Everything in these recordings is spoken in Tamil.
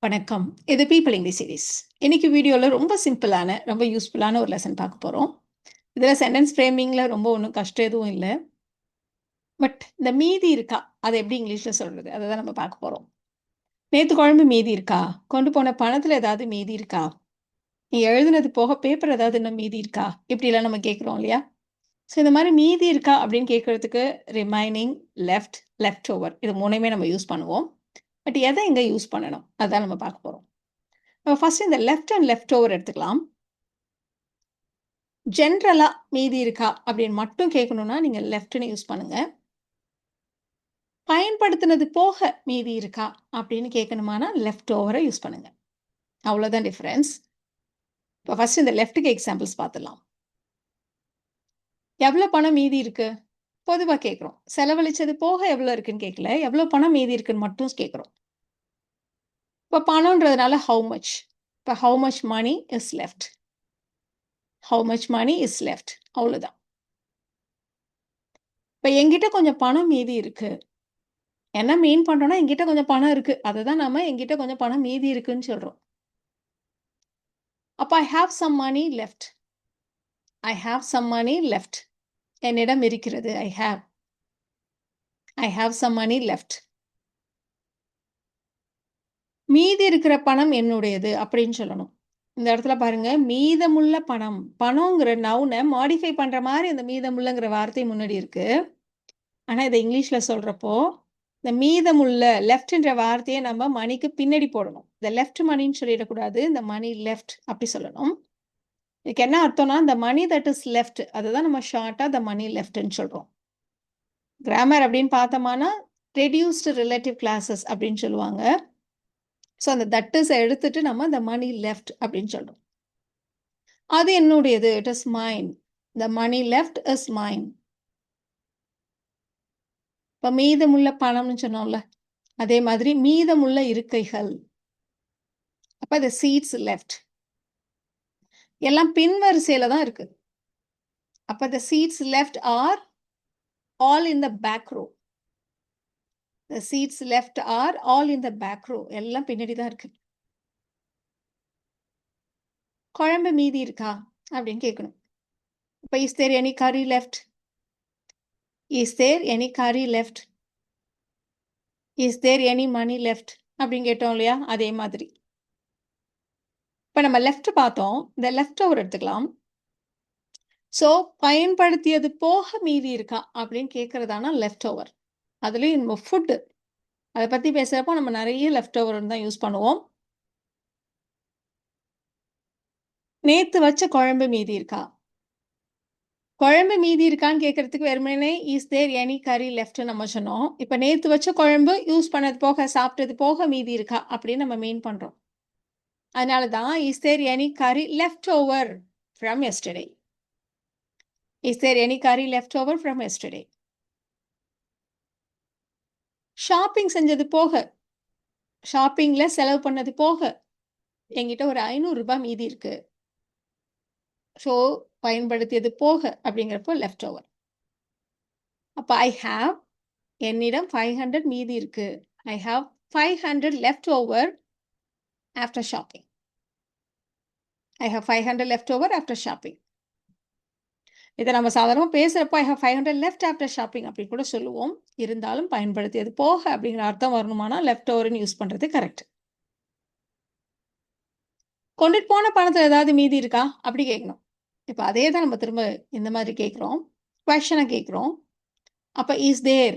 வணக்கம். இது பீப்பிள் இங்கிலீஷ் சீரிஸ். இன்னைக்கு வீடியோல ரொம்ப சிம்பிளான, ரொம்ப யூஸ்ஃபுல்லான ஒரு லெசன் பார்க்க போறோம். இதுல சென்டென்ஸ் ஃப்ரேமிங்ல ரொம்ப ஒண்ணும் கஷ்டம் எதுவும் இல்ல. பட் இந்த மீதி இருக்கா? அத எப்படி இங்கிலீஷ்ல சொல்றது? அத தான் நம்ம பார்க்க போறோம். நேத்து குழம்பு மீதி இருக்கா? கொண்டு போன பணத்துல ஏதாவது மீதி இருக்கா? நீ எழுதுனது போக பேப்பர் ஏதாவது இன்னும் மீதி இருக்கா? இப்படிலாம் நம்ம கேட்கிறோம் இல்லையா? ஸோ இந்த மாரி மீதி இருக்கா அப்படின்னு கேட்கறதுக்கு ரிமைனிங், லெஃப்ட், லெஃப்ட் ஓவர் இது 3யுமே நம்ம யூஸ் பண்ணுவோம். பட் எத எங்க யூஸ் பண்ணணும்? அதான் நம்ம பார்க்க போறோம். நம்ம ஃபர்ஸ்ட் இந்த லெஃப்ட் அண்ட் லெஃப்ட் ஓவர் எடுத்துக்கலாம். ஜென்ரலா மீதி இருக்கா அப்படின்னு மட்டும் கேட்கணும்னா, நீங்க லெஃப்ட்ன்னு யூஸ் பண்ணுங்க. பயன்படுத்தினது போக மீதி இருக்கா அப்படின்னு கேட்கணுமானா, லெஃப்ட் ஓவர யூஸ் பண்ணுங்க. அவ்வளோதான் டிஃபரன்ஸ். இப்போ ஃபர்ஸ்ட் இந்த லெஃப்ட்க்கு எக்ஸாம்பிள்ஸ் பார்த்துடலாம். எவ்வளோ பணம் மீதி இருக்கு? பொதுவா கேட்குறோம். செலவழிச்சது போக எவ்வளோ இருக்குன்னு கேட்கல. எவ்வளோ பணம் மீதி இருக்குன்னு மட்டும் கேட்குறோம். இப்போ பணம்ன்றதுனால ஹவ் மச். இப்போ how much money is left. How much money is left. அவ்வளோதான். இப்போ என்கிட்ட கொஞ்சம் பணம் மீதி இருக்கு. என்ன மீன் பண்றோம்னா, என்கிட்ட கொஞ்சம் பணம் இருக்கு. அததான் நாம என்கிட்ட கொஞ்சம் பணம் மீதி இருக்குன்னு சொல்றோம். அப்ப I have some money left. I have some money left. என்னிடம் இருக்கிறது. I have. I have some money left. மீதி இருக்கிற பணம் என்னுடையது அப்படின்னு சொல்லணும். இந்த இடத்துல பாருங்க, மீதமுள்ள பணம். பணம்ங்கிற நவுன மாடிஃபை பண்ற மாரி அந்த மீதமுள்ளங்கிற வார்த்தை முன்னாடி இருக்கு. ஆனா இத இங்கிலீஷ்ல சொல்றப்போ, இந்த மீதமுள்ள லெஃப்ட்ன்ற வார்த்தைய நம்ம மணிக்கு பின்னாடி போடணும். இந்த லெஃப்ட் மணின்னு சொல்லிடக்கூடாது. இந்த மணி லெஃப்ட் அப்படி சொல்லணும். இதுக்கு என்ன அர்த்தம்னா, இந்த மணி தட் இஸ் லெஃப்ட் அதுதான் நம்ம ஷார்ட்டா த மணி லெஃப்ட்ன்னு சொல்றோம். கிராமர் அப்படின்னு பார்த்தோம்னா, ரெடியூஸ்டு ரிலேட்டிவ் கிளாஸஸ் அப்படின்னு சொல்லுவாங்க. ஸோ அந்த தட் இஸ் எடுத்துட்டு நம்ம த மணி லெஃப்ட் அப்படின்னு சொல்றோம். அது என்னுடையது. It is mine. The money left is mine. இப்ப மீதமுள்ள பணம்னு சொன்னோம்ல. அதே மாதிரி மீதமுள்ள இருக்கைகள். அப்ப த சீட்ஸ் லெஃப்ட். எல்லாம் பின் வரிசையில தான் இருக்கு. அப்ப the seats left are all in the back row. The seats left are all in the back row. எல்லாம் பின்னாடி தான் இருக்கு. குழம்பு மீதி இருக்கா அப்படின்னு கேட்கணும். இப்ப is there any curry left? Is there any curry left? Is there any money left? அப்படின்னு கேட்டோம் இல்லையா? அதே மாதிரி. இப்ப நம்ம லெஃப்ட் பார்த்தோம். இந்த லெஃப்ட் ஓவர் எடுத்துக்கலாம். ஸோ பயன்படுத்தியது போக மீதி இருக்கா அப்படின்னு கேட்கறதானா லெஃப்ட் ஓவர். அதுலயும் நம்ம ஃபுட் அதை பத்தி பேசுறப்போ நம்ம நிறைய லெஃப்ட் ஓவர் தான் யூஸ் பண்ணுவோம். நேத்து வச்ச குழம்பு மீதி இருக்கா? குழம்பு மீதி இருக்கான்னு கேட்கறதுக்கு வெறுமனே is there any curry left நம்ம சொன்னோம். இப்ப நேத்து வச்ச குழம்பு யூஸ் பண்ணது போக சாப்பிட்டது போக மீதி இருக்கா அப்படின்னு நம்ம மீன் பண்றோம். அதனால தான் is there any curry left over from yesterday. Is there any curry left over from yesterday. Shopping செஞ்சது போக, ஷாப்பிங்ல செலவு பண்ணது போக என்கிட்ட ஒரு 500 ரூபாய் மீதி இருக்கு. ஸோ பயன்படுத்தியது போக அப்படிங்கிறப்போ லெஃப்ட் ஓவர். அப்ப ஐ ஹாவ் என்னிடம் 500 மீதி இருக்கு. I have 500 left over after shopping. I have 500 left over after shopping. இதை நம்ம சாதாரணமாக பேசுகிறப்போ I have 500 left after shopping அப்படின்னு கூட சொல்லுவோம். இருந்தாலும் பயன்படுத்தியது போக அப்படிங்கிற அர்த்தம் வரணுமானா லெஃப்ட் ஓவர்னு யூஸ் பண்ணுறது கரெக்ட். கொண்டுட்டு போன பணத்தில் ஏதாவது மீதி இருக்கா அப்படி கேட்கணும். இப்போ அதே தான் நம்ம திரும்ப இந்த மாதிரி கேட்குறோம். கொஷனை கேட்குறோம். அப்போ இஸ் தேர்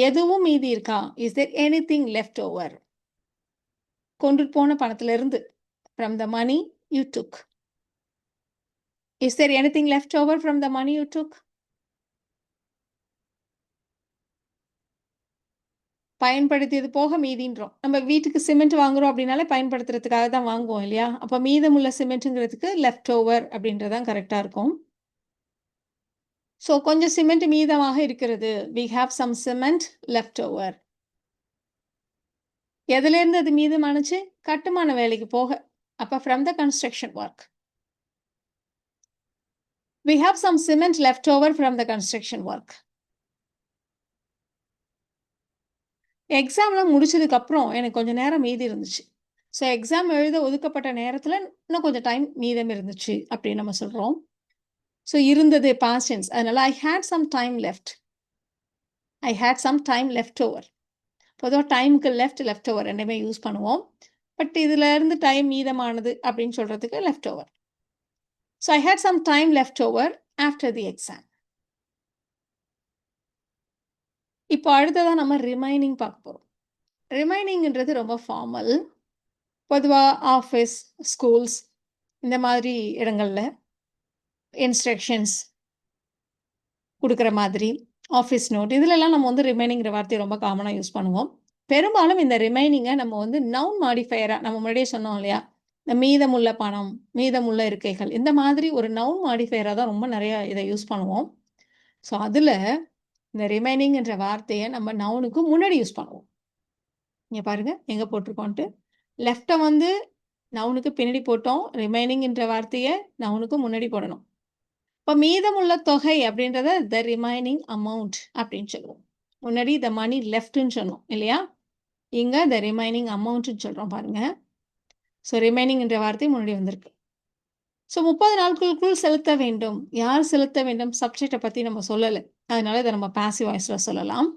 எதுவும் மீதி இருக்கா? Is there anything left over? கொண்டுட்டு போன பணத்திலிருந்து from the money you took. Is there anything left over from the money you took? பயன்படுத்தியது போக மீதின்றோம். நம்ம வீட்டுக்கு சிமெண்ட் வாங்குறோம் அப்படின்னாலே பயன்படுத்துறதுக்காக தான் வாங்குவோம் இல்லையா? அப்ப மீதமுள்ள சிமெண்ட்ங்கிறதுக்கு லெஃப்ட் ஓவர் அப்படின்றது தான் கரெக்ட்டா இருக்கும். ஸோ கொஞ்சம் சிமெண்ட் மீதமாக இருக்கிறது. We have some cement left over. எதுலேருந்து அது மீதமானுச்சு? கட்டுமான வேலைக்கு போக. அப்ப from the construction work. We have some cement left over from the construction work. எக்ஸாம்லாம் முடிச்சதுக்கு அப்புறம் எனக்கு கொஞ்சம் நேரம் மீதி இருந்துச்சு. ஸோ எக்ஸாம் எழுத ஒதுக்கப்பட்ட நேரத்துல இன்னும் கொஞ்சம் டைம் மீதம் இருந்துச்சு அப்படின்னு நம்ம சொல்றோம். ஸோ இருந்தது பாஸ்ட் டென்ஸ். அதனால I had some time left. I had some time left over. பொதுவா டைம்க்கு லெஃப்ட் ஓவர் 2மே யூஸ் பண்ணுவோம். பட் இதுல இருந்து டைம் மீதமானது அப்படின்னு சொல்றதுக்கு left over. So I had some time left over after the exam. இப்போ அடுத்ததா நம்ம ரிமைனிங் பார்க்க போறோம். ரிமைனிங்ன்றது ரொம்ப ஃபார்மல். பொதுவா ஆஃபீஸ், ஸ்கூல்ஸ் இந்த மாதிரி இடங்கள்ல இன்ஸ்ட்ரக்ஷன்ஸ் குடுக்குற மாதிரி, ஆஃபீஸ் நோட் இதுலலாம் நம்ம வந்து ரிமைனிங்கிற வார்த்தைய ரொம்ப காமனா யூஸ் பண்ணுவோம். பெரும்பாலும் இந்த ரிமைனிங்க நம்ம வந்து நவுன் மாடிஃபையரா நம்ம முன்னாடியே சொன்னோம் இல்லையா? இந்த மீதமுள்ள பணம், மீதமுள்ள இருக்கைகள் இந்த மாதிரி ஒரு நவுன் மாடிஃபையரா தான் ரொம்ப நெறைய இத யூஸ் பண்ணுவோம். ஸோ அதுல இந்த ரிமைனிங்ன்ற வார்த்தைய நம்ம நவுனுக்கு முன்னாடி யூஸ் பண்ணுவோம். இங்க பாருங்க எங்க போட்டிருக்கோன்ட்டு. லெஃப்ட்ட வந்து நவுனுக்கு பின்னாடி போட்டோம். ரிமைனிங்ன்ற வார்த்தைய நவுனுக்கு முன்னாடி போடணும். இப்ப மீதமுள்ள தொகை அப்படின்றத த ரிமைனிங் அமௌண்ட் அப்படின்னு சொல்லுவோம். முன்னாடி த மனி லெஃப்ட்ன்னு சொன்னோம் இல்லையா? இங்க த ரிமைனிங் அமௌண்ட்ன்னு சொல்றோம் பாருங்க. ஸோ ரிமைனிங்ன்ற வார்த்தை முன்னாடி வந்திருக்கு. ஸோ 30 நாட்களுக்குள் செலுத்த வேண்டும். யார் செலுத்த வேண்டும்? சப்ஜெக்ட்ட பத்தி நம்ம சொல்லல. அதனால இத நம்ம பாசிவ் வாய்ஸ்ல சொல்லலாம்.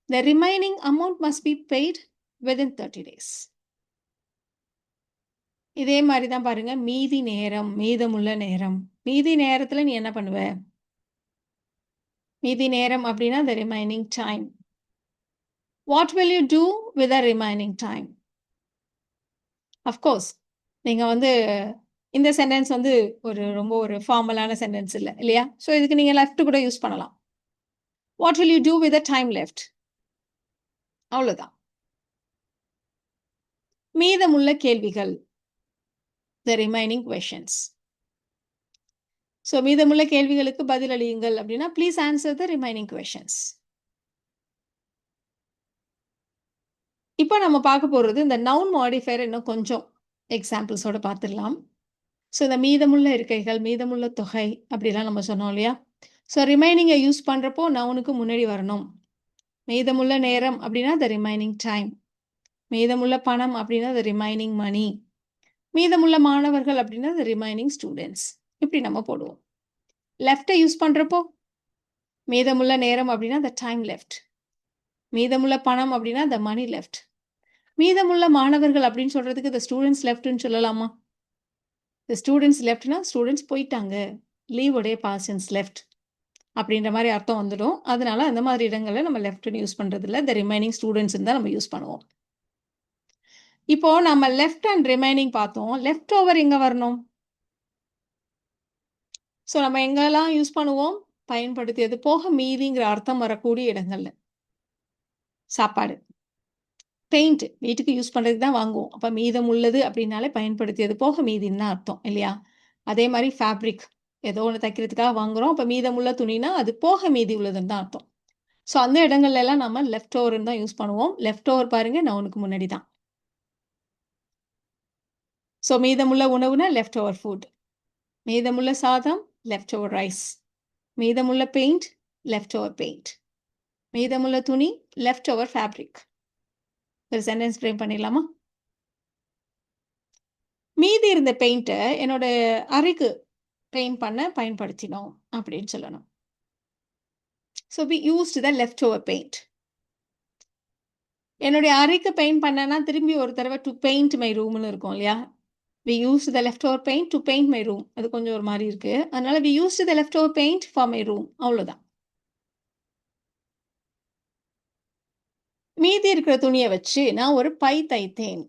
The remaining amount must be paid within 30 days. இதே மாரி தான் பாருங்க. மீதி நேரம், மீதமுள்ள நேரம். மீதி நேரத்துல நீ என்ன பண்ணுவ? மீதி நேரம் அப்படின்னா the remaining time. What will you do with the remaining time? Of course நீங்க வந்து இந்த சென்டென்ஸ் வந்து ரொம்ப ஒரு ஃபார்மலான சென்டென்ஸ் இல்ல இல்லையா? ஸோ இதுக்கு நீங்க லெஃப்ட் கூட யூஸ் பண்ணலாம். What will you do with the time left? அவ்வளோதான். மீதமுள்ள கேள்விகள். The remaining questions. ஸோ மீதமுள்ள கேள்விகளுக்கு பதிலளியுங்கள் அப்படின்னா please answer the remaining questions. இப்போ நம்ம பார்க்க போறது இந்த நவுன் மாடிஃபையர் இன்னும் கொஞ்சம் எக்ஸாம்பிள்ஸோட பார்த்துடலாம். ஸோ இந்த மீதமுள்ள இருக்கைகள், மீதமுள்ள தொகை அப்படிலாம் நம்ம சொன்னோம் இல்லையா? ஸோ ரிமைனிங்கை யூஸ் பண்ணுறப்போ நவுனுக்கு முன்னாடி வரணும். மீதமுள்ள நேரம் அப்படின்னா த ரிமைனிங் டைம். மீதமுள்ள பணம் அப்படின்னா த ரிமைனிங் மணி. மீதமுள்ள மாணவர்கள் அப்படின்னா த ரிமைனிங் ஸ்டூடெண்ட்ஸ். இப்படி நம்ம போடுவோம். லெஃப்ட்டை யூஸ் பண்ணுறப்போ மீதமுள்ள நேரம் அப்படின்னா த டைம் லெஃப்ட். மீதமுள்ள பணம் அப்படின்னா த மணி லெஃப்ட். மீதமுள்ள மாணவர்கள் அப்படின்னு சொல்றதுக்கு த ஸ்டூடெண்ட்ஸ் லெஃப்ட்ன்னு சொல்லலாமா? த ஸ்டூடெண்ட்ஸ் லெஃப்ட்னா ஸ்டூடெண்ட்ஸ் போயிட்டாங்க. லீவ் உடைய பாஸ்ட் டென்ஸ் லெஃப்ட் அப்படின்ற மாதிரி அர்த்தம் வந்துடும். அதனால அந்த மாதிரி இடங்கள்ல நம்ம லெஃப்ட்னு யூஸ் பண்றது இல்ல. த ரிமைனிங் ஸ்டூடெண்ட்ஸ்ன்னு தான் நம்ம யூஸ் பண்ணுவோம். இப்போ நம்ம லெஃப்ட் அண்ட் ரிமைனிங் பார்த்தோம். லெஃப்ட் ஓவர் எங்க வரணும்? ஸோ நம்ம எங்கெல்லாம் யூஸ் பண்ணுவோம்? பயன்படுத்தியது போக மீதிங்கிற அர்த்தம் வரக்கூடிய இடங்கள்ல. சாப்பாடு. பெயிண்ட் வீட்டுக்கு யூஸ் பண்றதுக்கு தான் வாங்குவோம். அப்ப மீதம் உள்ளது அப்படின்னாலே பயன்படுத்தியது போக மீதின்னு தான் அர்த்தம் இல்லையா? அதே மாரி ஃபேப்ரிக் ஏதோ ஒண்ணு தைக்கிறதுக்காக வாங்குறோம். அப்ப மீதமுள்ள துணினா அது போக மீதி உள்ளதுன்னு தான் அர்த்தம். ஸோ அந்த இடங்கள்ல எல்லாம் நம்ம லெஃப்ட் ஓவர்ன்னு தான் யூஸ் பண்ணுவோம். லெஃப்ட் ஓவர் பாருங்க நவுனுக்கு முன்னாடி தான். ஸோ மீதமுள்ள உணவுனா லெஃப்ட் ஓவர் ஃபுட். மீதமுள்ள சாதம் லெஃப்ட் ஓவர் ரைஸ். மீதமுள்ள பெயிண்ட் லெஃப்ட் ஓவர் பெயிண்ட். மீதமுள்ள துணி லெஃப்ட் ஓவர் ஃபேப்ரிக். ஒரு சென்டென்ஸ் ஃப்ரேம் பண்ணிடலாமா? மீதி இருந்த பெயிண்ட்ட என்னோட அறைக்கு பெயிண்ட் பண்ண பயன்படுத்தினோம் அப்படின்னு சொல்லணும். So we used the leftover paint. என்னுடைய அறைக்கு பெயிண்ட் பண்ணேன்னா திரும்பி ஒரு தடவை டு பெயிண்ட் மை ரூம்னு இருக்கும் இல்லையா? We used the leftover paint to paint my room. அது கொஞ்சம் ஒரு மாரி இருக்கு. அதனால we used the leftover paint for my room. அவ்வளோதான். மீதி இருக்கிற துணிய வச்சு நான் ஒரு பை தைத்தேன்.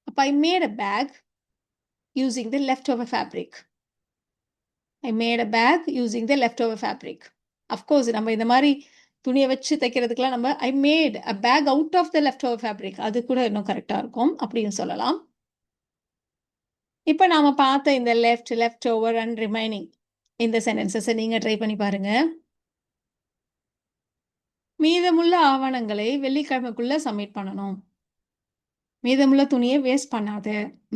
அப்ப I made a bag using the leftover fabric. I made a bag using the leftover fabric. Of course நம்ம இந்த மாரி துணிய வச்சு தைக்கிறதுக்கெல்லாம் நம்ம I made a bag out of the leftover fabric. அது கூட இன்னும் கரெக்ட்டா இருக்கும். அப்படின்னு சொல்லலாம். இப்ப நாம பார்த்த இந்த லெஃப்ட் ஓவர் அண்ட் ரிமைனிங் இந்த சென்டென்சஸ நீங்க ட்ரை பண்ணி பாருங்க. மீதமுள்ள ஆவணங்களை வெள்ளிக்கிழமைக்குள்ள சப்மிட் பண்ணணும். மீதமுள்ள துணிய வேஸ்ட் பண்ணாத.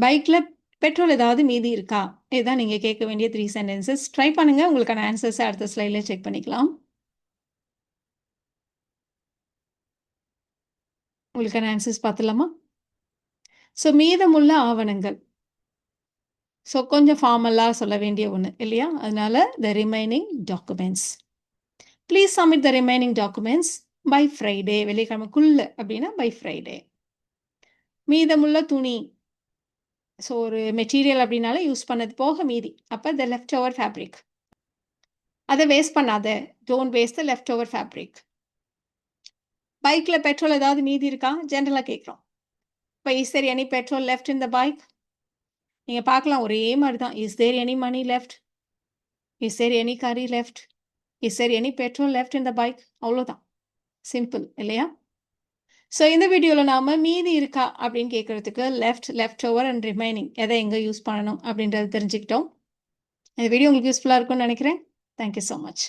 பைக்ல பெட்ரோல் ஏதாவது மீதி இருக்கா? இதுதான் நீங்க கேட்க வேண்டிய 3 சென்டென்சஸ். ட்ரை பண்ணுங்க. உங்களுக்கான ஆன்சர்ஸ அடுத்த ஸ்லைட்ல செக் பண்ணிக்கலாம். உங்களுக்கான ஆன்சர்ஸ் பார்த்துடலாமா? ஸோ மீதமுள்ள ஆவணங்கள். ஸோ கொஞ்சம் ஃபார்மலா சொல்ல வேண்டிய ஒண்ணு இல்லையா? அதனால the remaining documents. Please submit the remaining documents by Friday. வெள்ளிக்கிழமைக்குள்ள அப்படின்னா பை ஃப்ரைடே. மீதமுள்ள துணி. ஸோ ஒரு மெட்டீரியல் அப்படின்னாலே யூஸ் பண்ணது போக மீதி. அப்ப த லெஃப்ட் ஓவர் ஃபேப்ரிக். அத வேஸ்ட் பண்ணாத. Don't waste the leftover fabric. பைக்ல பெட்ரோல் ஏதாவது மீதி இருக்கா? ஜெனரலா கேட்கிறோம். இப்ப is there any petrol left in the bike? நீங்க பார்க்கலாம் ஒரே மாரி தான். Is there any money left? Is there any curry left? Is there any petrol left in the bike? அவ்வளோதான். சிம்பிள் இல்லையா? ஸோ இந்த வீடியோல நாம மீதி இருக்கா அப்படின்னு கேட்கறதுக்கு left, left over and remaining எதை எங்க யூஸ் பண்ணணும் அப்படின்றத தெரிஞ்சுக்கிட்டோம். இந்த வீடியோ உங்களுக்கு யூஸ்ஃபுல்லா இருக்கும்னு நினைக்கிறேன். Thank you so much.